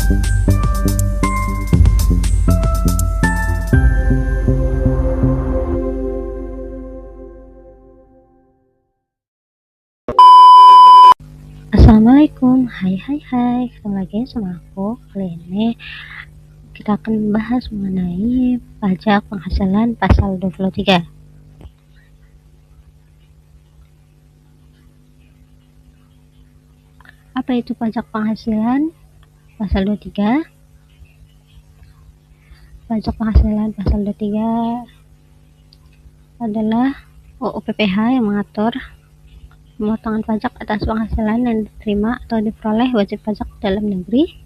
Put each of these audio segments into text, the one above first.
Assalamualaikum, hai, ketemu lagi sama aku. Kali ini kita akan membahas mengenai pajak penghasilan pasal 23. Apa itu pajak penghasilan pasal 23? Pajak penghasilan pasal 23 adalah UU PPH yang mengatur pemotongan pajak atas penghasilan yang diterima atau diperoleh wajib pajak dalam negeri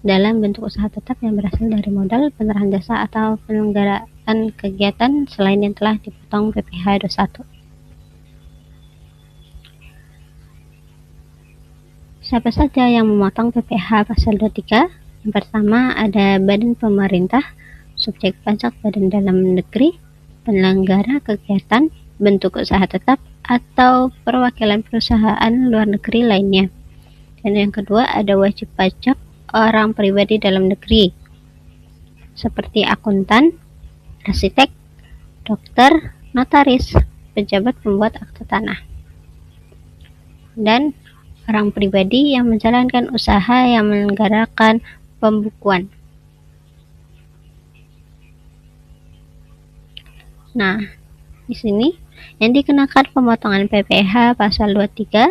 dalam bentuk usaha tetap yang berasal dari modal, penyerahan jasa, atau penyelenggaraan kegiatan selain yang telah dipotong PPh 21. Siapa saja yang memotong PPh pasal 23? Yang pertama ada badan pemerintah, subjek pajak badan dalam negeri, penyelenggara kegiatan, bentuk usaha tetap, atau perwakilan perusahaan luar negeri lainnya. Dan yang kedua ada wajib pajak orang pribadi dalam negeri, seperti akuntan, arsitek, dokter, notaris, pejabat pembuat akta tanah, dan orang pribadi yang menjalankan usaha yang menyelenggarakan pembukuan. Nah, di sini yang dikenakan pemotongan PPh pasal 23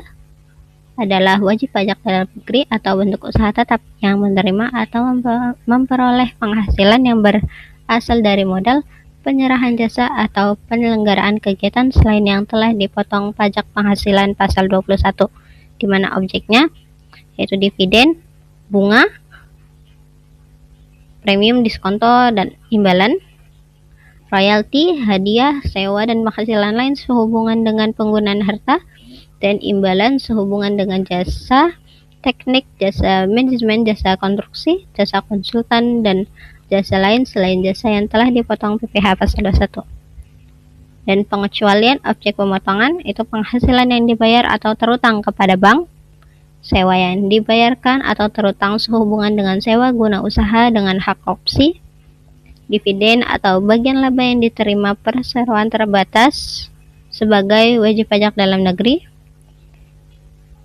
adalah wajib pajak dalam negeri atau bentuk usaha tetap yang menerima atau memperoleh penghasilan yang berasal dari modal, penyerahan jasa, atau penyelenggaraan kegiatan selain yang telah dipotong pajak penghasilan pasal 21, di mana objeknya yaitu dividen, bunga, premium, diskonto, dan imbalan, royalti, hadiah, sewa, dan penghasilan lain sehubungan dengan penggunaan harta, dan imbalan sehubungan dengan jasa teknik, jasa manajemen, jasa konstruksi, jasa konsultan, dan jasa lain selain jasa yang telah dipotong PPh pasal 21. Dan pengecualian objek pemotongan itu penghasilan yang dibayar atau terutang kepada bank, sewa yang dibayarkan atau terutang sehubungan dengan sewa guna usaha dengan hak opsi, dividen atau bagian laba yang diterima perseroan terbatas sebagai wajib pajak dalam negeri,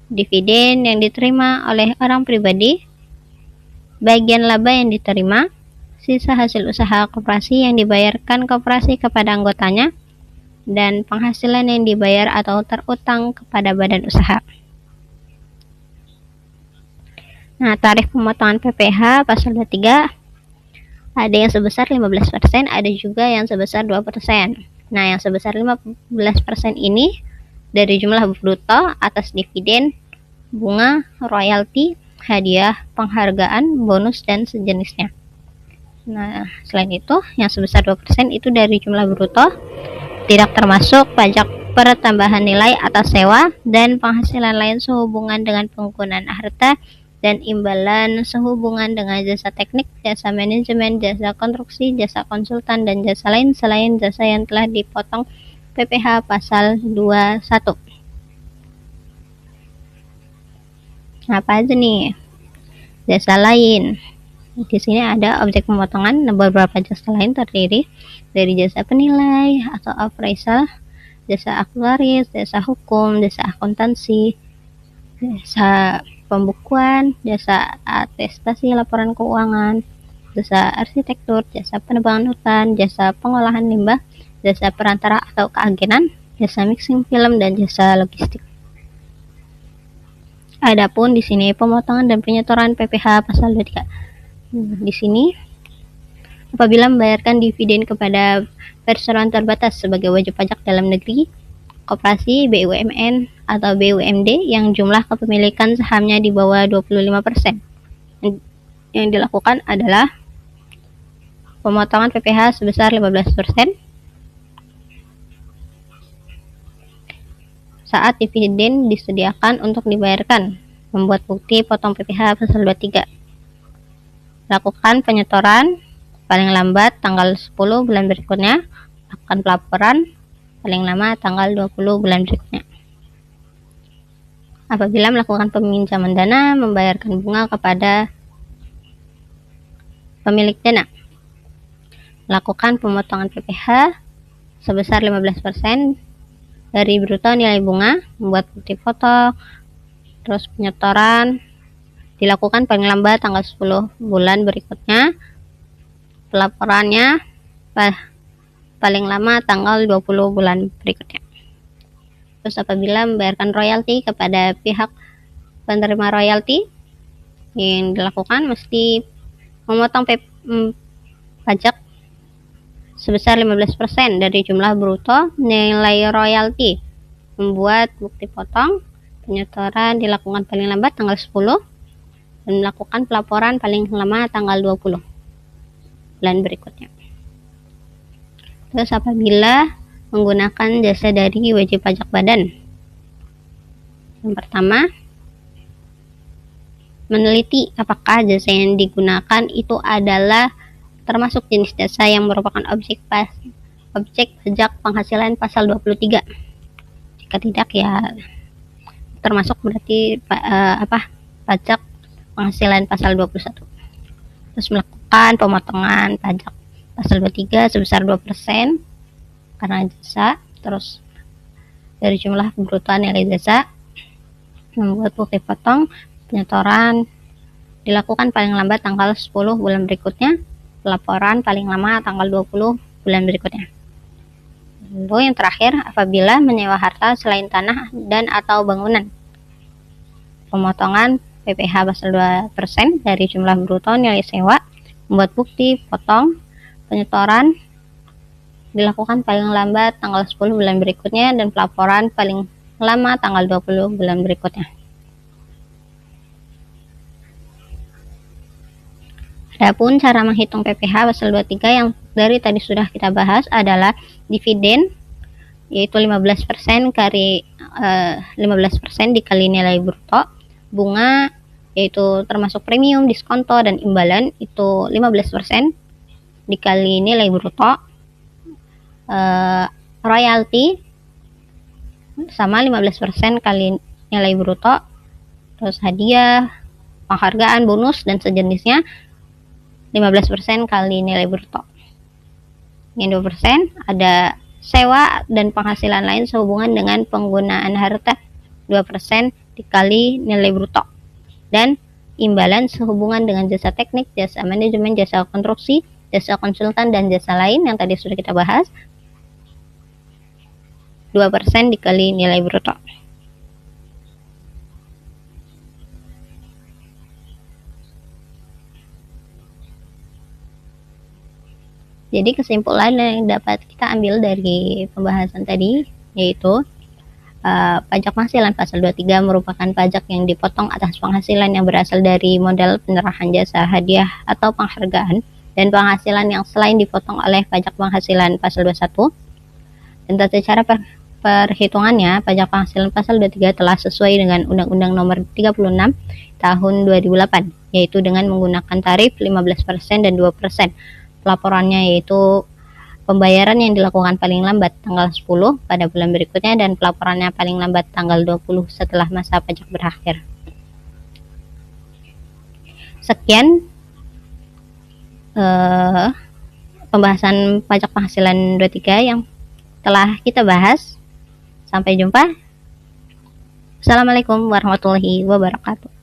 dividen yang diterima oleh orang pribadi, bagian laba yang diterima, sisa hasil usaha koperasi yang dibayarkan koperasi kepada anggotanya, dan penghasilan yang dibayar atau terutang kepada badan usaha. Nah, tarif pemotongan PPh pasal 23 ada yang sebesar 15%, ada juga yang sebesar 2%. Nah, yang sebesar 15% ini dari jumlah bruto atas dividen, bunga, royalti, hadiah, penghargaan, bonus, dan sejenisnya. Nah, selain itu, yang sebesar 2% itu dari jumlah bruto, tidak termasuk pajak pertambahan nilai atas sewa dan penghasilan lain sehubungan dengan penggunaan harta, dan imbalan sehubungan dengan jasa teknik, jasa manajemen, jasa konstruksi, jasa konsultan, dan jasa lain selain jasa yang telah dipotong PPh pasal 21. Apa aja nih jasa lain? Di sini ada objek pemotongan. Beberapa jasa lain terdiri dari jasa penilai atau appraisal, jasa aktuaris, jasa hukum, jasa akuntansi, jasa pembukuan, jasa atestasi laporan keuangan, jasa arsitektur, jasa penebangan hutan, jasa pengolahan limbah, jasa perantara atau keagenan, jasa mixing film, dan jasa logistik. Adapun di sini pemotongan dan penyetoran PPh pasal 23. Di sini apabila membayarkan dividen kepada perseroan terbatas sebagai wajib pajak dalam negeri, koperasi, BUMN, atau BUMD yang jumlah kepemilikan sahamnya di bawah 25%. Yang dilakukan adalah pemotongan PPh sebesar 15% saat dividen disediakan untuk dibayarkan. Membuat bukti potong PPh pasal 23. Lakukan penyetoran paling lambat tanggal 10 bulan berikutnya. Lakukan pelaporan paling lama tanggal 20 bulan berikutnya. Apabila melakukan peminjaman dana, membayarkan bunga kepada pemilik dana. Lakukan pemotongan PPh sebesar 15% dari bruto nilai bunga, membuat bukti foto, terus penyetoran dilakukan paling lambat tanggal 10 bulan berikutnya. Pelaporannya paling lama tanggal 20 bulan berikutnya. Terus apabila membayarkan royalti kepada pihak penerima royalti, yang dilakukan mesti memotong pajak sebesar 15% dari jumlah bruto nilai royalti, membuat bukti potong, penyetoran dilakukan paling lambat tanggal 10 dan melakukan pelaporan paling lama tanggal 20 bulan berikutnya. Terus apabila menggunakan jasa dari wajib pajak badan, yang pertama, meneliti apakah jasa yang digunakan itu adalah termasuk jenis jasa yang merupakan objek pajak penghasilan pasal 23. Jika tidak, ya termasuk berarti pajak penghasilan pasal 21. Terus melakukan pemotongan pajak pasal 23 sebesar 2% karena jasa. Terus dari jumlah bruto nilai jasa, membuat bukti potong, penyetoran dilakukan paling lambat tanggal 10 bulan berikutnya, pelaporan paling lama tanggal 20 bulan berikutnya. Lalu yang terakhir, apabila menyewa harta selain tanah dan atau bangunan, pemotongan PPh pasal 2% dari jumlah bruto nilai sewa, membuat bukti potong, penyetoran dilakukan paling lambat tanggal 10 bulan berikutnya dan pelaporan paling lama tanggal 20 bulan berikutnya. Adapun cara menghitung PPh pasal 23 yang dari tadi sudah kita bahas adalah dividen, yaitu 15% dikali nilai bruto, bunga yaitu termasuk premium, diskonto, dan imbalan itu 15% dikali nilai bruto, royalti sama 15% kali nilai bruto, terus hadiah, penghargaan, bonus, dan sejenisnya 15% kali nilai bruto. Yang 2% ada sewa dan penghasilan lain sehubungan dengan penggunaan harta, 2% dikali nilai bruto, dan imbalan sehubungan dengan jasa teknik, jasa manajemen, jasa konstruksi, jasa konsultan, dan jasa lain yang tadi sudah kita bahas, 2% dikali nilai bruto. Jadi kesimpulan yang dapat kita ambil dari pembahasan tadi yaitu pajak penghasilan pasal 23 merupakan pajak yang dipotong atas penghasilan yang berasal dari modal penyerahan jasa, hadiah, atau penghargaan, dan penghasilan yang selain dipotong oleh pajak penghasilan pasal 21. Dan tata cara perhitungannya, pajak penghasilan pasal 23 telah sesuai dengan Undang-Undang Nomor 36 Tahun 2008, yaitu dengan menggunakan tarif 15% dan 2%. Pelaporannya yaitu pembayaran yang dilakukan paling lambat tanggal 10 pada bulan berikutnya dan pelaporannya paling lambat tanggal 20 setelah masa pajak berakhir. Sekian pembahasan pajak penghasilan 23 yang telah kita bahas. Sampai jumpa. Assalamualaikum warahmatullahi wabarakatuh.